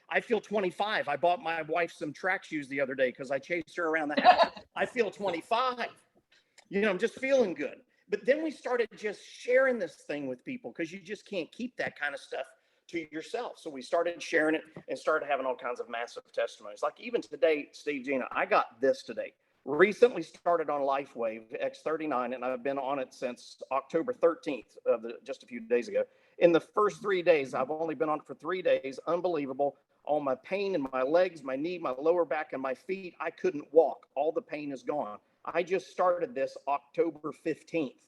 I feel 25. I bought my wife some track shoes the other day because I chased her around the house. I feel 25. I'm just feeling good. But then we started just sharing this thing with people, because you just can't keep that kind of stuff to yourself. So we started sharing it and started having all kinds of massive testimonies. Like even today, Steve Gina, I got this today. Recently started on LifeWave X39, and I've been on it since October 13th, just a few days ago. In the first 3 days, I've only been on it for 3 days. Unbelievable. All my pain in my legs, my knee, my lower back, and my feet, I couldn't walk. All the pain is gone. I just started this October 15th.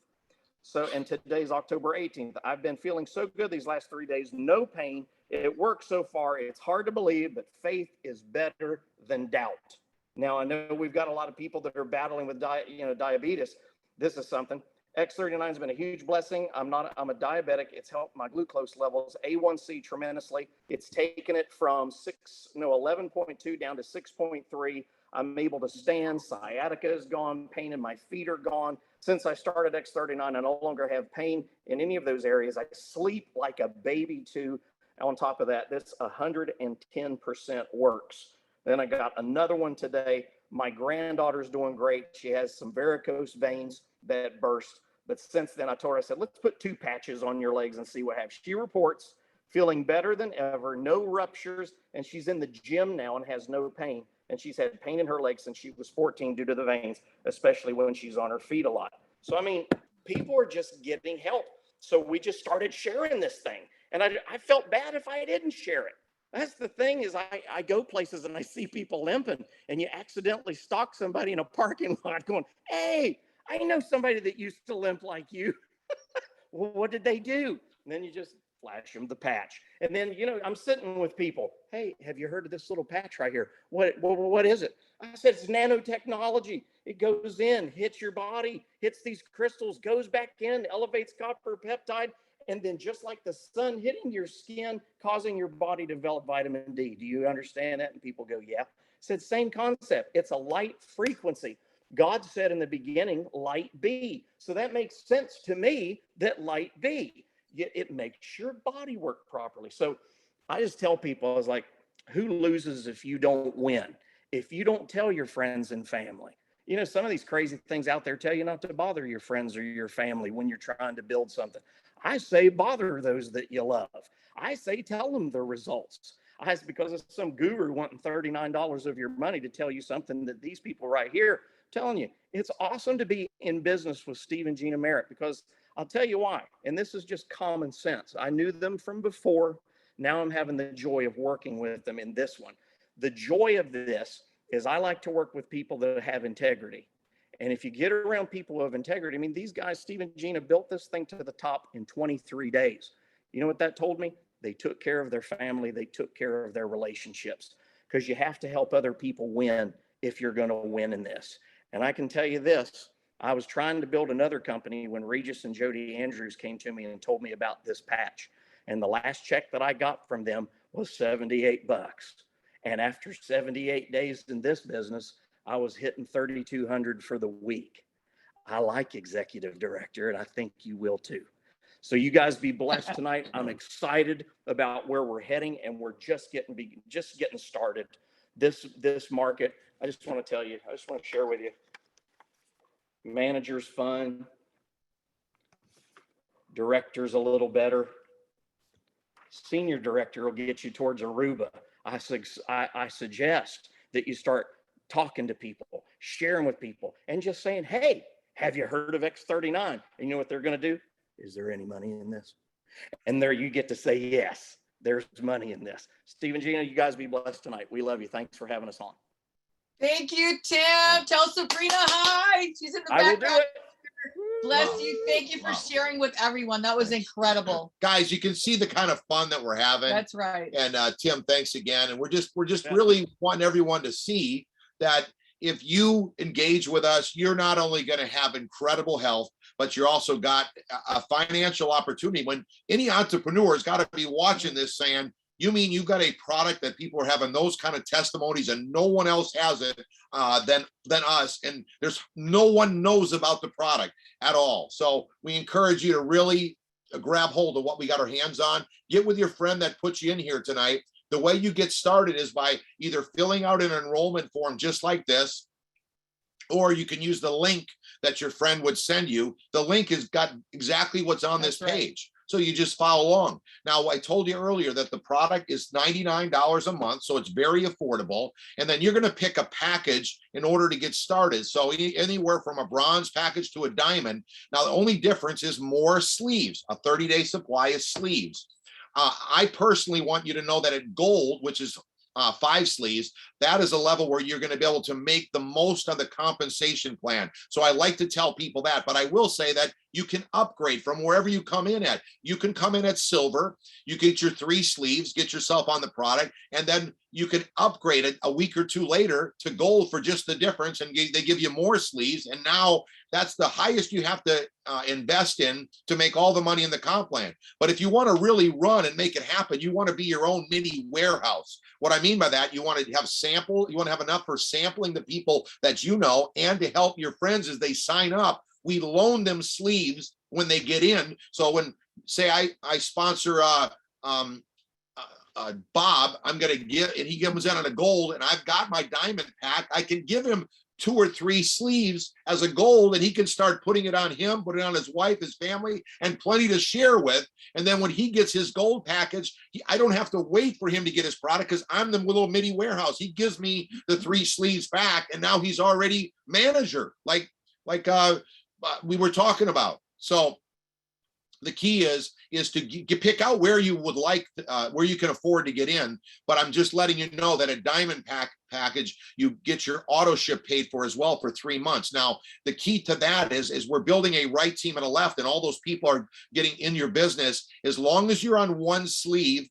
So, and today's October 18th. I've been feeling so good these last 3 days, no pain. It works so far. It's hard to believe, but faith is better than doubt. Now, I know we've got a lot of people that are battling with diabetes. This is something. X39 has been a huge blessing. I'm a diabetic. It's helped my glucose levels, A1C tremendously. It's taken it from 11.2 down to 6.3. I'm able to stand. Sciatica is gone. Pain in my feet are gone. Since I started X39, I no longer have pain in any of those areas. I sleep like a baby too. On top of that, this 110% works. Then I got another one today. My granddaughter's doing great. She has some varicose veins that burst. But since then, I told her, I said, let's put 2 patches on your legs and see what happens. She reports feeling better than ever, no ruptures, and she's in the gym now and has no pain. And she's had pain in her legs since she was 14 due to the veins, especially when she's on her feet a lot. So, I mean, people are just getting help. So we just started sharing this thing. And I felt bad if I didn't share it. That's the thing is I go places and I see people limping and you accidentally stalk somebody in a parking lot going, hey, I know somebody that used to limp like you. Well, what did they do? And then you just flash them the patch. And then, I'm sitting with people. Hey, have you heard of this little patch right here? What is it? I said, it's nanotechnology. It goes in, hits your body, hits these crystals, goes back in, elevates copper peptide. And then just like the sun hitting your skin, causing your body to develop vitamin D. Do you understand that? And people go, yeah. I said, same concept. It's a light frequency. God said in the beginning, light be. So that makes sense to me that light be. It makes your body work properly. So I just tell people, I was like, who loses if you don't win? If you don't tell your friends and family. Some of these crazy things out there tell you not to bother your friends or your family when you're trying to build something. I say bother those that you love. I say tell them the results. Because of some guru wanting $39 of your money to tell you something that these people right here telling you. It's awesome to be in business with Steve and Gina Merritt because I'll tell you why. And this is just common sense. I knew them from before. Now I'm having the joy of working with them in this one. The joy of this is I like to work with people that have integrity. And if you get around people who have integrity, these guys, Steve and Gina, built this thing to the top in 23 days. You know what that told me? They took care of their family. They took care of their relationships because you have to help other people win if you're going to win in this. And I can tell you this, I was trying to build another company when Regis and Jody Andrews came to me and told me about this patch. And the last check that I got from them was $78. And after 78 days in this business, I was hitting 3,200 for the week. I like executive director, and I think you will too. So you guys be blessed tonight. I'm excited about where we're heading, and we're just getting started. This market, I just want to tell you, I just want to share with you. Manager's fun. Director's a little better. Senior director will get you towards Aruba. I suggest that you start talking to people, sharing with people, and just saying, hey, have you heard of X39? And you know what they're going to do? Is there any money in this? And there you get to say, yes, there's money in this. Steve and Gina, you guys be blessed tonight. We love you. Thanks for having us on.
Thank you, Tim. Tell Sabrina hi. She's in the background.
I will do it.
Bless you. Thank you for sharing with everyone. That was incredible.
Guys, you can see the kind of fun that we're having.
That's right.
And Tim, thanks again. And we're just really wanting everyone to see that if you engage with us, you're not only going to have incredible health, but you're also got a financial opportunity. When any entrepreneur has got to be watching this saying, you mean you got a product that people are having those kind of testimonies and no one else has it than us. And there's no one knows about the product at all. So we encourage you to really grab hold of what we got our hands on. Get with your friend that put you in here tonight. The way you get started is by either filling out an enrollment form just like this, or you can use the link that your friend would send you. The link has got exactly what's on this page. So you just follow along. Now, I told you earlier that the product is $99 a month, so it's very affordable. And then you're going to pick a package in order to get started. So anywhere from a bronze package to a diamond. Now, the only difference is more sleeves. A 30-day supply is sleeves. I personally want you to know that at gold, which is 5 sleeves, that is a level where you're going to be able to make the most of the compensation plan. So I like to tell people that, but I will say that you can upgrade from wherever you come in at. You can come in at silver, you get your 3 sleeves, get yourself on the product, and then you can upgrade it a week or two later to gold for just the difference, and they give you more sleeves. And now that's the highest you have to invest in to make all the money in the comp plan. But if you want to really run and make it happen, you want to be your own mini warehouse. What I mean by that, you want to have you want to have enough for sampling the people that you know and to help your friends as they sign up. We loan them sleeves when they get in. So when, say, I sponsor Bob, I'm going to give, and he comes in on a gold, and I've got my diamond pack, I can give him 2 or 3 sleeves as a gold, and he can start putting it on him, put it on his wife, his family, and plenty to share with. And then when he gets his gold package, I don't have to wait for him to get his product because I'm the little mini warehouse. He gives me the 3 sleeves back, and now he's already manager, like we were talking about. So the key is to pick out where you would like, where you can afford to get in. But I'm just letting you know that a diamond package, you get your auto ship paid for as well for 3 months. Now, the key to that is we're building a right team and a left, and all those people are getting in your business. As long as you're on one sleeve,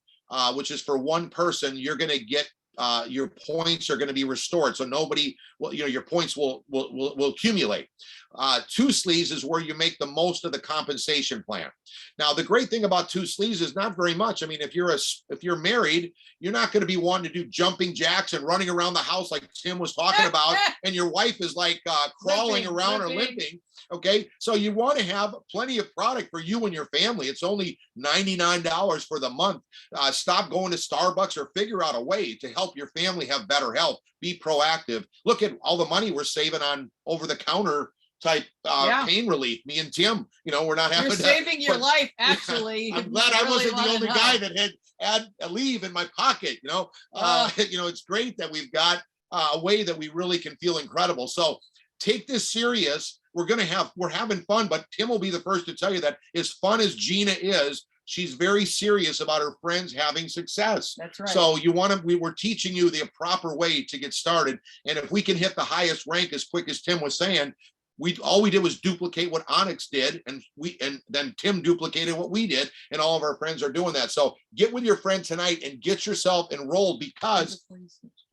which is for one person, you're going to get your points are going to be restored. So nobody will, your points will accumulate. 2 sleeves is where you make the most of the compensation plan. Now, the great thing about 2 sleeves is not very much. I mean, if you're married, you're not going to be wanting to do jumping jacks and running around the house like Tim was talking about, and your wife is like crawling around or limping. Okay, so you want to have plenty of product for you and your family. It's only $99 for the month. Stop going to Starbucks or figure out a way to help your family have better health. Be proactive. Look at all the money we're saving on over-the-counter type pain relief. Me and Tim, we're not having.
You're saving your life, actually.
I'm glad I wasn't the only guy that had a leave in my pocket. It's great that we've got a way that we really can feel incredible. So take this serious. We're having fun, but Tim will be the first to tell you that as fun as Gina is, she's very serious about her friends having success.
That's right.
So we're teaching you the proper way to get started. And if we can hit the highest rank as quick as Tim was saying, all we did was duplicate what Onyx did, and then Tim duplicated what we did, and all of our friends are doing that. So get with your friend tonight and get yourself enrolled, because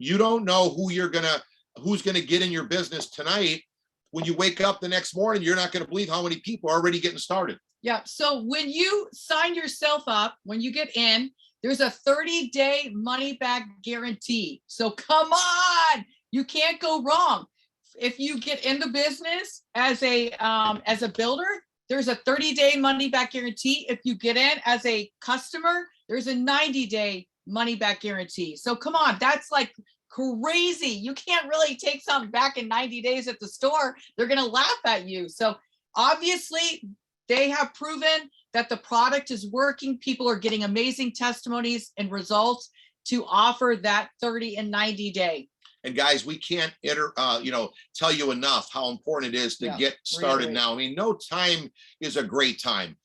you don't know who's gonna get in your business tonight. When you wake up the next morning, you're not going to believe how many people are already getting started.
Yeah. So when you sign yourself up, when you get in, there's a 30-day money back guarantee. So come on, you can't go wrong. If you get in the business as a builder, there's a 30-day money back guarantee. If you get in as a customer, there's a 90-day money back guarantee. So come on, that's like crazy. You can't really take something back in 90 days at the store. They're going to laugh at you. So obviously they have proven that the product is working. People are getting amazing testimonies and results to offer that 30 and 90 day.
And guys, we can't tell you enough how important it is to get started
really.
now. I mean, no time is a great time.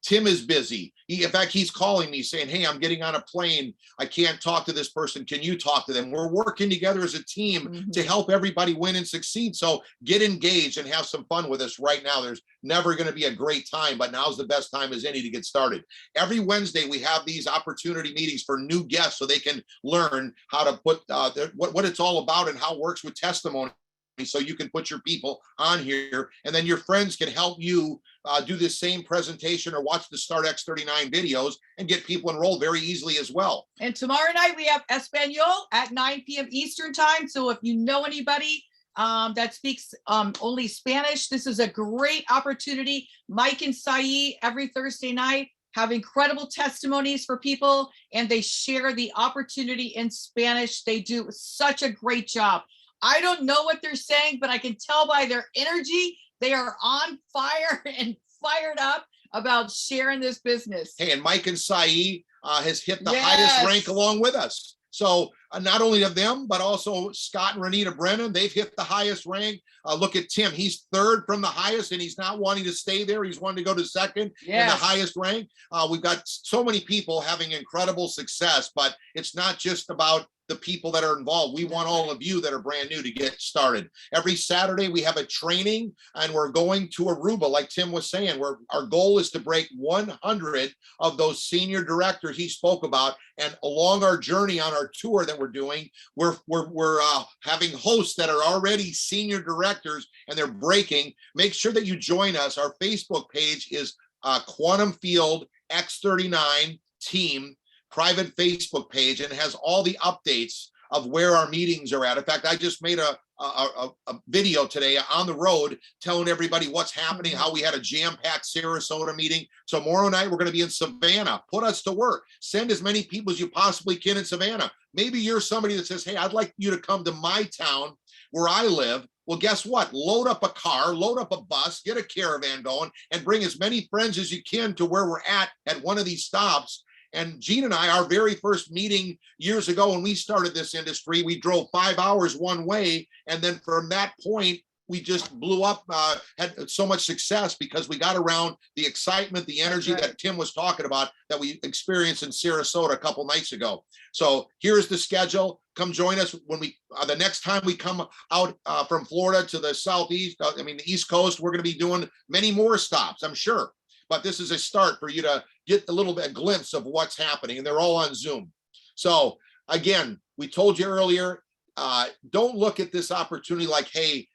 Tim is busy. In fact, he's calling me saying, hey, I'm getting on a plane. I can't talk to this person. Can you talk to them? We're working together as a team to help everybody win and succeed. So get engaged and have some fun with us right now. There's never going to be a great time, but now's the best time as any to get started. Every Wednesday, we have these opportunity meetings for new guests so they can learn how to put what it's all about and how it works with testimony. So you can put your people on here, and then your friends can help you do this same presentation or watch the Start X39 videos and get people enrolled very easily as well.
And tomorrow night we have Espanol at 9 p.m. Eastern time. So if you know anybody that speaks only Spanish, this is a great opportunity. Mike and Saeed every Thursday night have incredible testimonies for people, and they share the opportunity in Spanish. They do such a great job. I don't know what they're saying, but I can tell by their energy, they are on fire and fired up about sharing this business.
Hey, and Mike and Saeed has hit the highest rank along with us. So not only of them, but also Scott and Renita Brennan, they've hit the highest rank. Look at Tim, he's 3rd from the highest, and he's not wanting to stay there. He's wanting to go to 2nd in the highest rank. We've got so many people having incredible success, but it's not just about the people that are involved. We want all of you that are brand new to get started. Every Saturday we have a training, and we're going to Aruba, like Tim was saying, where our goal is to break 100 of those senior directors he spoke about. And along our journey on our tour that we're doing, we're having hosts that are already senior directors, and they're breaking. Make sure that you join us. Our Facebook page is Quantum Field X39 Team private Facebook page, and it has all the updates of where our meetings are at. In fact, I just made a video today on the road telling everybody what's happening, how we had a jam-packed Sarasota meeting. So tomorrow night, we're going to be in Savannah. Put us to work. Send as many people as you possibly can in Savannah. Maybe you're somebody that says, hey, I'd like you to come to my town where I live. Well, guess what? Load up a car, load up a bus, get a caravan going, and bring as many friends as you can to where we're at one of these stops. And Gene and I, our very first meeting years ago when we started this industry, we drove 5 hours one way. And then from that point, we just blew up, had so much success because we got around the excitement, the energy
That's right.
that Tim was talking about that we experienced in Sarasota a couple nights ago. So here's the schedule. Come join us when we, the next time we come out from Florida to the Southeast, the East Coast, we're going to be doing many more stops, I'm sure. But this is a start for you to get a little bit glimpse of what's happening, and they're all on Zoom. So again, we told you earlier, don't look at this opportunity like, hey,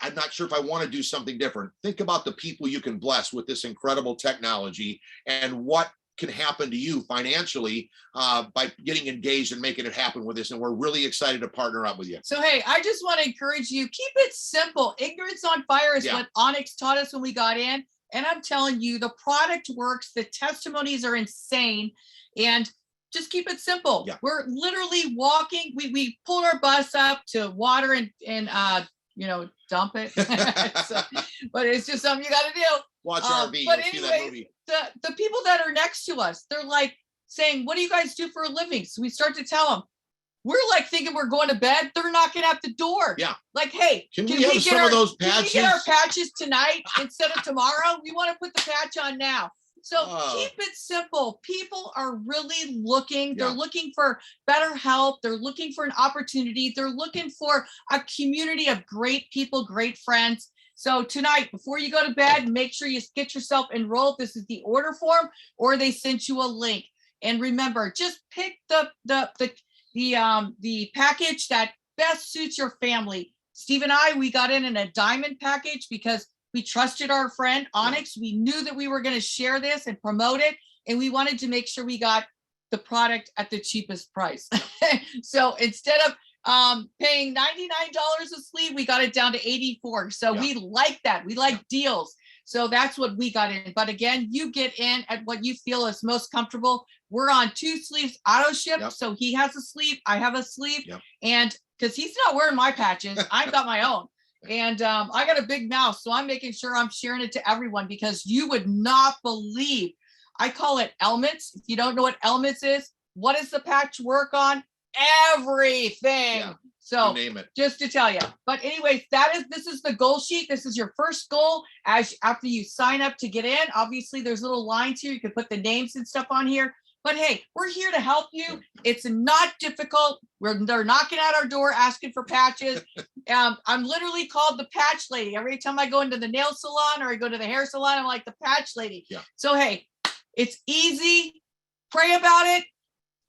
I'm not sure if I want to do something different. Think about the people you can bless with this incredible technology and what can happen to you financially by getting engaged and making it happen with this. And we're really excited to partner up with you.
So, hey, I just want to encourage you, keep it simple. Ignorance on fire is what Onyx taught us when we got in. And I'm telling you, the product works. The testimonies are insane. And just keep it simple.
Yeah.
We're literally walking. We pulled our bus up to water and dump it. But it's just something you got to do.
Watch RV.
But
You'll see that
anyways,
movie.
the people that are next to us, they're like saying, what do you guys do for a living? So we start to tell them, we're like thinking we're going to bed. They're knocking at the door.
Yeah.
Like, hey,
Can we have some of those patches?
Can we get our patches tonight instead of tomorrow? We want to put the patch on now. So keep it simple. People are really looking. They're looking for better health. They're looking for an opportunity. They're looking for a community of great people, great friends. So tonight, before you go to bed, make sure you get yourself enrolled. This is the order form, or they sent you a link. And remember, just pick the package that best suits your family. Steve and I, we got in a diamond package because we trusted our friend Onyx. We knew that we were going to share this and promote it, and we wanted to make sure we got the product at the cheapest price. So instead of paying $99 a sleeve, we got it down to 84. So we like that. We like deals. So that's what we got in. But again, you get in at what you feel is most comfortable. We're on 2 sleeves auto ship. So he has a sleeve, I have a sleeve, and because he's not wearing my patches, I've got my own. And I got a big mouth, so I'm making sure I'm sharing it to everyone because you would not believe. I call it elements. If you don't know what elements is, what does the patch work on? Everything.
Yeah,
so
you name it.
Just to tell you. But anyways, this is the goal sheet. This is your first goal after you sign up to get in. Obviously, there's little lines here. You can put the names and stuff on here. But hey, we're here to help you. It's not difficult. They're knocking at our door asking for patches. I'm literally called the patch lady. Every time I go into the nail salon or I go to the hair salon, I'm like the patch lady. So hey, it's easy. Pray about it.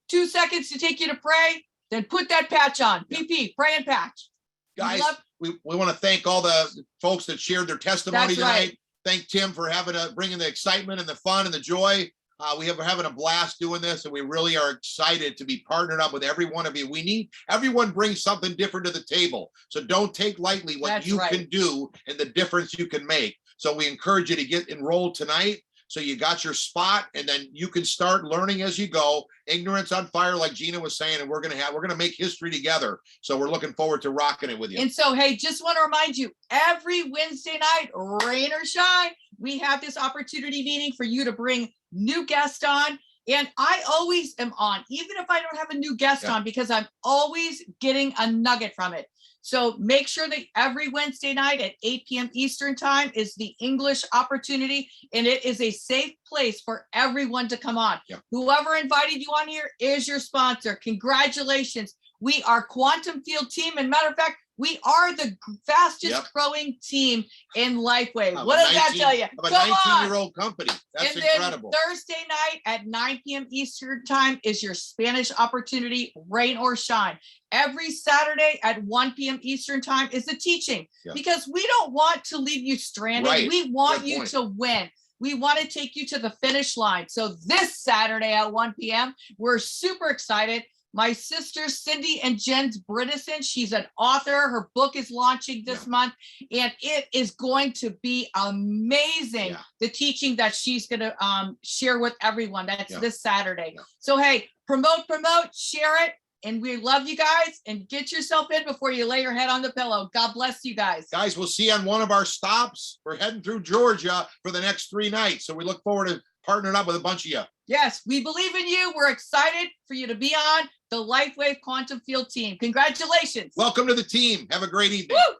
2 seconds to take you to pray. Then put that patch on. PP, pray and patch.
Guys, we want to thank all the folks that shared their testimony tonight. Thank Tim for bringing the excitement and the fun and the joy. We're having a blast doing this, and we really are excited to be partnered up with every one of you. We need everyone brings something different to the table. So don't take lightly what you can do and the difference you can make. So we encourage you to get enrolled tonight. So you got your spot, and then you can start learning as you go. Ignorance on fire, like Gina was saying, and we're gonna make history together. So we're looking forward to rocking it with you.
And so, hey, just want to remind you, every Wednesday night, rain or shine, we have this opportunity meeting for you to bring new guests on. And I always am on, even if I don't have a new guest on, because I'm always getting a nugget from it. So make sure that every Wednesday night at 8 p.m. Eastern time is the English opportunity, and it is a safe place for everyone to come on. Whoever invited you on here is your sponsor. Congratulations. We are Quantum Field Team. And matter of fact, we are the fastest growing team in LifeWave. What does that tell you?
Of a 19-year-old company. That's
and
incredible.
Then Thursday night at 9 p.m. Eastern time is your Spanish opportunity, rain or shine. Every Saturday at 1 p.m. Eastern time is the teaching, because we don't want to leave you stranded. We want you to win. We want to take you to the finish line. So this Saturday at 1 p.m., we're super excited. My sister, Cindy and Jen's Bridison, she's an author. Her book is launching this month, and it is going to be amazing, the teaching that she's going to share with everyone. That's this Saturday. So, hey, promote, share it. And we love you guys, and get yourself in before you lay your head on the pillow. God bless you guys.
Guys, we'll see you on one of our stops. We're heading through Georgia for the next 3 nights. So we look forward to partnering up with a bunch of you.
Yes, we believe in you. We're excited for you to be on the LifeWave Quantum Field team. Congratulations.
Welcome to the team. Have a great evening.
Woo!